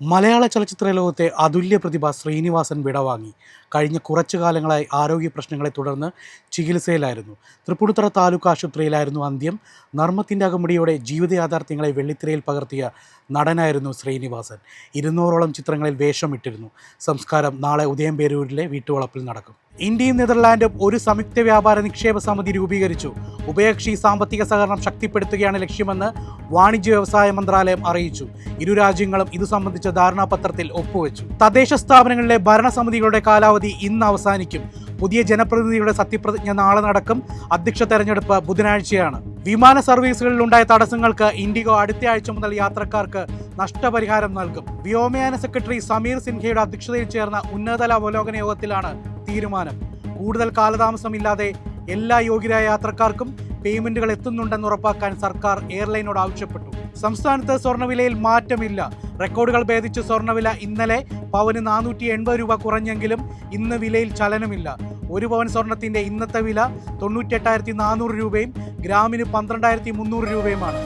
മലയാള ചലച്ചിത്ര ലോകത്തെ അതുല്യ പ്രതിഭ ശ്രീനിവാസൻ വിടവാങ്ങി. കഴിഞ്ഞ കുറച്ചു കാലങ്ങളായി ആരോഗ്യ പ്രശ്നങ്ങളെ തുടർന്ന് ചികിത്സയിലായിരുന്നു. തൃപ്പൂണിത്തുറ താലൂക്ക് ആശുപത്രിയിലായിരുന്നു അന്ത്യം. നർമ്മത്തിൻ്റെ അകമ്പടിയോടെ ജീവിത യാഥാർത്ഥ്യങ്ങളെ വെള്ളിത്തിരയിൽ പകർത്തിയ നടനായിരുന്നു ശ്രീനിവാസൻ. 200ഓളം ചിത്രങ്ങളിൽ വേഷമിട്ടിരുന്നു. സംസ്കാരം നാളെ ഉദയംപേരൂരിലെ വീട്ടുവളപ്പിൽ നടക്കും. ഇന്ത്യയും നെതർലാൻഡും ഒരു സംയുക്ത വ്യാപാര നിക്ഷേപ സമിതി രൂപീകരിച്ചു. ഉഭയകക്ഷി സാമ്പത്തിക സഹകരണം ശക്തിപ്പെടുത്തുകയാണ് ലക്ഷ്യമെന്ന് വാണിജ്യ വ്യവസായ മന്ത്രാലയം അറിയിച്ചു. ഇരു രാജ്യങ്ങളും ഇതു സംബന്ധിച്ച ധാരണാപത്രത്തിൽ ഒപ്പുവെച്ചു. തദ്ദേശ സ്ഥാപനങ്ങളിലെ ഭരണസമിതികളുടെ കാലാവധി ഇന്ന് അവസാനിക്കും. പുതിയ ജനപ്രതിനിധിയുടെ സത്യപ്രതിജ്ഞ നാളെ നടക്കും. അധ്യക്ഷ തെരഞ്ഞെടുപ്പ് ബുധനാഴ്ചയാണ്. വിമാന സർവീസുകളിലുണ്ടായ തടസ്സങ്ങൾക്ക് ഇൻഡിഗോ അടുത്ത ആഴ്ച മുതൽ യാത്രക്കാർക്ക് നഷ്ടപരിഹാരം നൽകും. വ്യോമയാന സെക്രട്ടറി സമീർ സിൻഹയുടെ അധ്യക്ഷതയിൽ ചേർന്ന ഉന്നതതല അവലോകന യോഗത്തിലാണ് തീരുമാനം. കൂടുതൽ കാലതാമസമില്ലാതെ എല്ലാ യോഗ്യരായ യാത്രക്കാർക്കും പേയ്മെന്റുകൾ എത്തുന്നുണ്ടെന്ന് ഉറപ്പാക്കാൻ സർക്കാർ എയർലൈനോട് ആവശ്യപ്പെട്ടു. സംസ്ഥാനത്ത് സ്വർണ്ണവിലയിൽ മാറ്റമില്ല. റെക്കോർഡുകൾ ഭേദിച്ച് സ്വർണ്ണവില ഇന്നലെ പവന് 480 രൂപ കുറഞ്ഞെങ്കിലും ഇന്ന് വിലയിൽ ചലനമില്ല. ഒരു പവൻ സ്വർണത്തിന്റെ ഇന്നത്തെ വില 98,400 രൂപയും ഗ്രാമിന് 12,300 രൂപയുമാണ്.